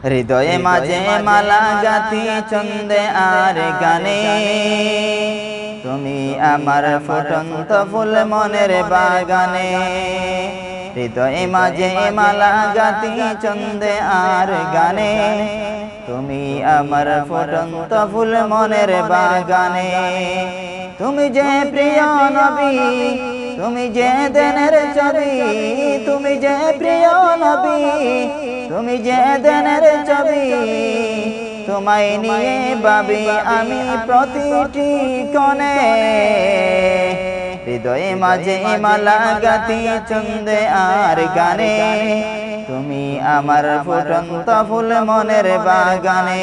হৃদয়ে মাঝে মালা গাঁথি ছন্দে আর গানে, তুমি আমার ফুটন্ত ফুল মনের বাগানে। হৃদয়ে মাঝে মালা গাঁথি ছন্দে আর গানে, তুমি আমার ফুটন্ত ফুল মনের বাগানে। তুমি যে প্রিয় নবী, তুমি যে দেনের ছবি, তুমি যে প্রিয় নবী, তুমি যে দেনের ছবি, তোমায় নিয়ে ভাবি আমি প্রতিটি কোণে। হৃদয়ে মাঝে মালা গাঁথি ছন্দে আর গানে, তুমি আমার ফুটন্ত ফুল মনের বাগানে,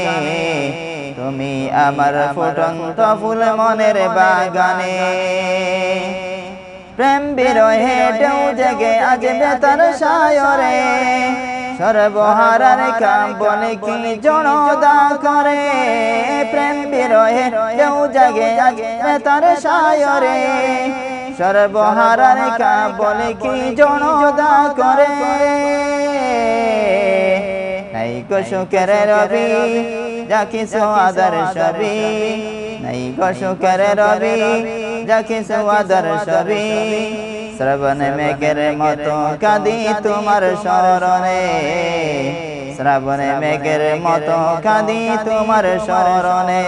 তুমি আমার ফুটন্ত ফুল মনের বাগানে। প্রেম বিরহে ঢেউ জেগে আজ বেতার সায়রে, সর্বহারার কাম বলে কি জনদা করে। প্রেম বিরহে ঢেউ জেগে আজ বেতার সায়রে, সর্বহারার কাম বলে কি জনদা করে। নাই গো সুখের রবি যা কিছু আদর সবই, নাই গো সুখের রবি যা কিছু আদর সবই। শ্রাবণ মেঘের মতো কাঁদি তোমার শরণে, শ্রাবণ মেঘের মতো কাঁদি তোমার শরণে।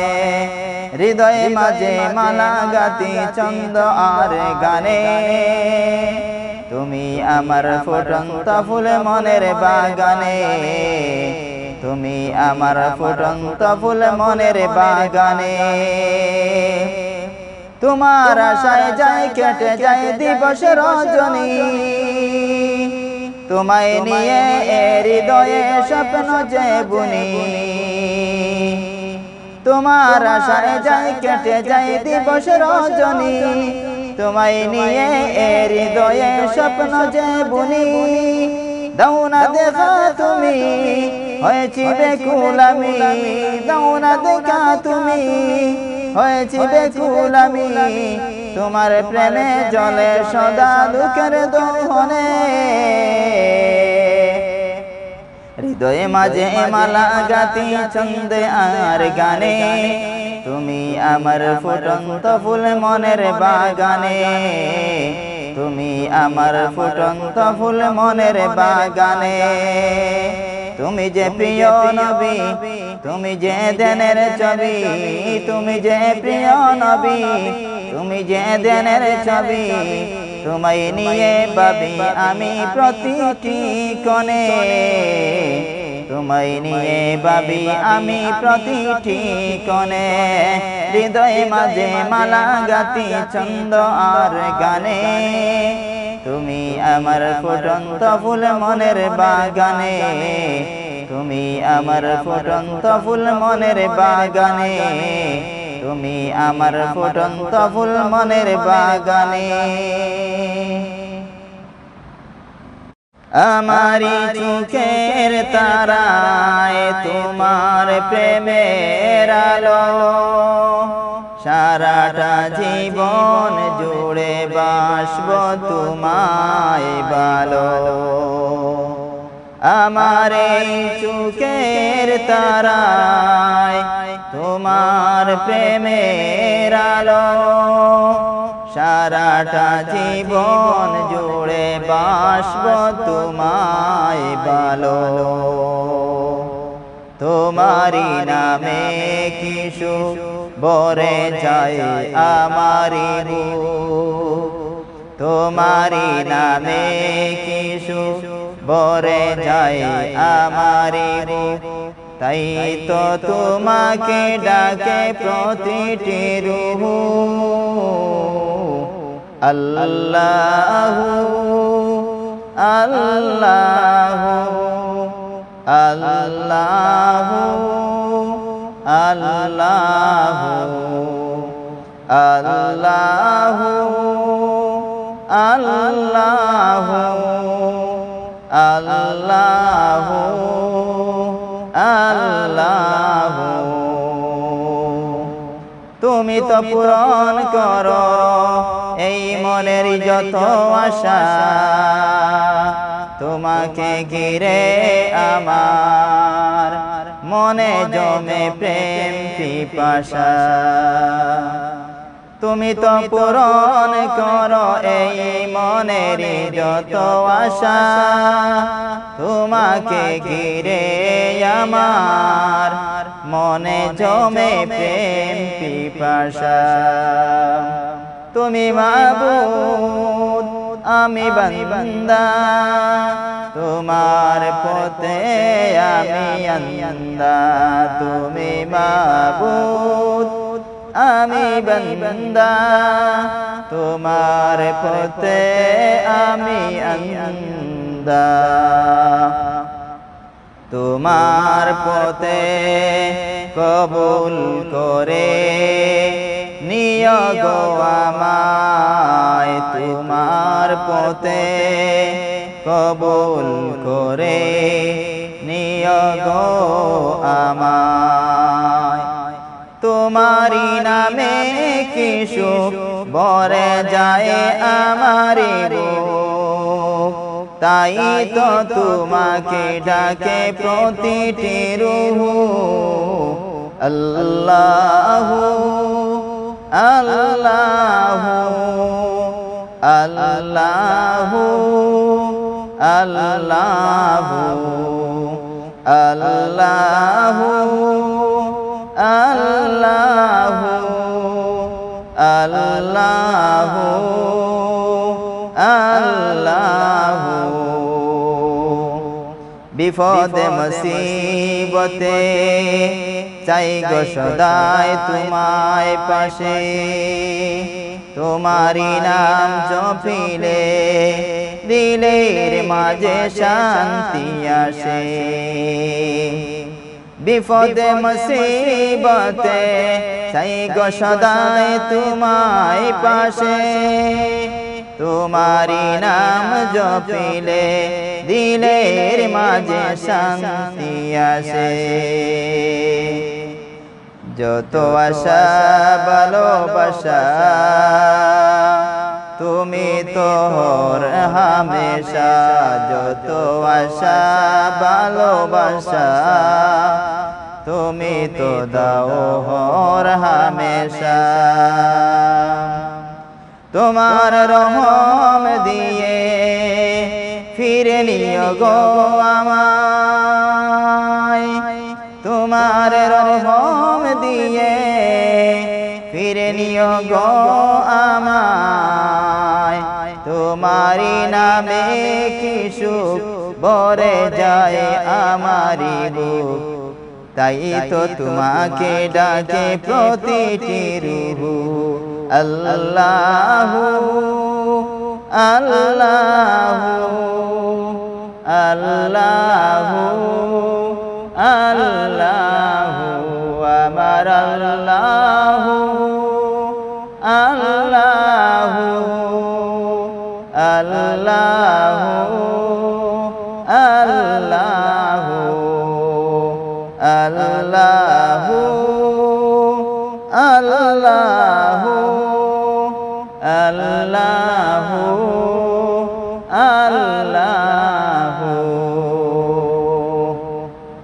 হৃদয়ে মাঝে মালা গাঁথি ছন্দ আর গানে, তুমি আমার ফুটন্ত ফুল মনের বাগানে, তুমি আমার ফুটন্ত ফুল মনের বাগানে। তোমার আশায় যায় কেটে যায় দিবস রজনী, তোমায় নিয়ে হৃদয়ে স্বপ্ন যে বুনি। তোমার আশায় যায় কেটে যায় দিবস রজনী, তোমায় নিয়ে হৃদয়ে স্বপ্ন যে বুনি। দাও না দেখা তুমি হয়েছি বেকুল আমি, দাও না দেখা তুমি হয়েছি বেকুল আমি। তোমার প্রেমে জলে সদা দুঃখের দোহনে। হৃদয়ে মাঝে মালা গাঁথি ছন্দে আর গানে, তুমি আমার ফুটন্ত ফুল মনের বাগানে, তুমি আমার ফুটন্ত ফুল মনের বাগানে। তুমি যে প্রিয় নবী, তুমি যে দেনের ছবি, তুমি যে প্রিয় নবী, তুমি যে দেনের ছবি, তোমায় নিয়ে ভাবি আমি প্রতিটি কোণে, তোমায় নিয়ে ভাবি আমি প্রতিটি কোণে। হৃদয়ে মাঝে মালা গাঁথি ছন্দ আর গানে, তুমি আমার ফুটন্ত ফুল মনের বাগানে, তুমি আমার ফুটন্ত ফুল মনের বাগানে, তুমি আমার ফুটন্ত ফুল মনের বাগানে। আমারি চোখের তারায় তোমার প্রেমের আলো, সারাটা জীবন জুড়ে বাসব তোমায় ভালো। আমার এই চোখের তারায় তোমার প্রেমের আলো, সারাটা জীবন জুড়ে বাসব তোমায় ভালো। তোমারি নামে কি সুখ ভরে যায় আমারি বুক, তোমারি নামে কি সুখ ভরে যায় আমারি বুক। তাই তো তোমাকে ডাকে প্রতিটি রূহ, আল্লাহু আল্লাহু আল্লাহু আল্লাহু আল্লাহু আল্লাহু আল্লাহু আল্লাহু। তুমি তো পূরণ করো এই মনের যত আশা, তোমাকে ঘিরে আমার মনে জমে প্রেম পিপাসা তুমি তো পূরণ করো এই মনের যত আশা তোমাকে ঘিরে আমার মনে জমে প্রেম পিপাসা তুমি মাবুদ আমি বান্দা তোমার পথে আমি আন্দা তুমি মাবুদ আমি বান্দা তোমার পথে আমি আন্দা তোমার পথে কবুল করে নিও গো আমায় তোমার পথে কবুল করে নিও গো আমায় তোমারি নামে কি সুখ ভরে যায় আমারি বুক তাই তো তোমাকে ডাকে প্রতিটি রূহ আল্লাহু আল্লাহু আল্লাহু আল্লাহু আল্লাহু আল্লাহু আল্লাহু আল্লাহু বিপদে মুসিবতে চাই গো সদাই তোমায় পাশে তোমারি নাম জপিলে দিলের মাঝে শান্তি আসে বিপদে মুসিবতে চাই গো সদাই তোমায় পাশে তোমারি নাম জপিলে দিলের মাঝে শান্তি আসে যত আশা ভালোবাসা তুমি তোর হামেশা যত আশা ভালোবাসা তুমি তো দাও হর হামেশা তোমার রহম দিয়ে ফিরে নিও গো আমায় তোমার রহম দিয়ে ফিরে নিও গো আমায় তোমারি নামে কি সুখ ভরে যায় আমারি বুক তাই তো তোমাকে ডাকে প্রতিটি রূহ আল্লাহু আল্লাহু আল্লাহু আল্লাহু আমার আল্লাহু আল্লাহু আল্লাহু আল্লাহু আল্লাহু আল্লাহু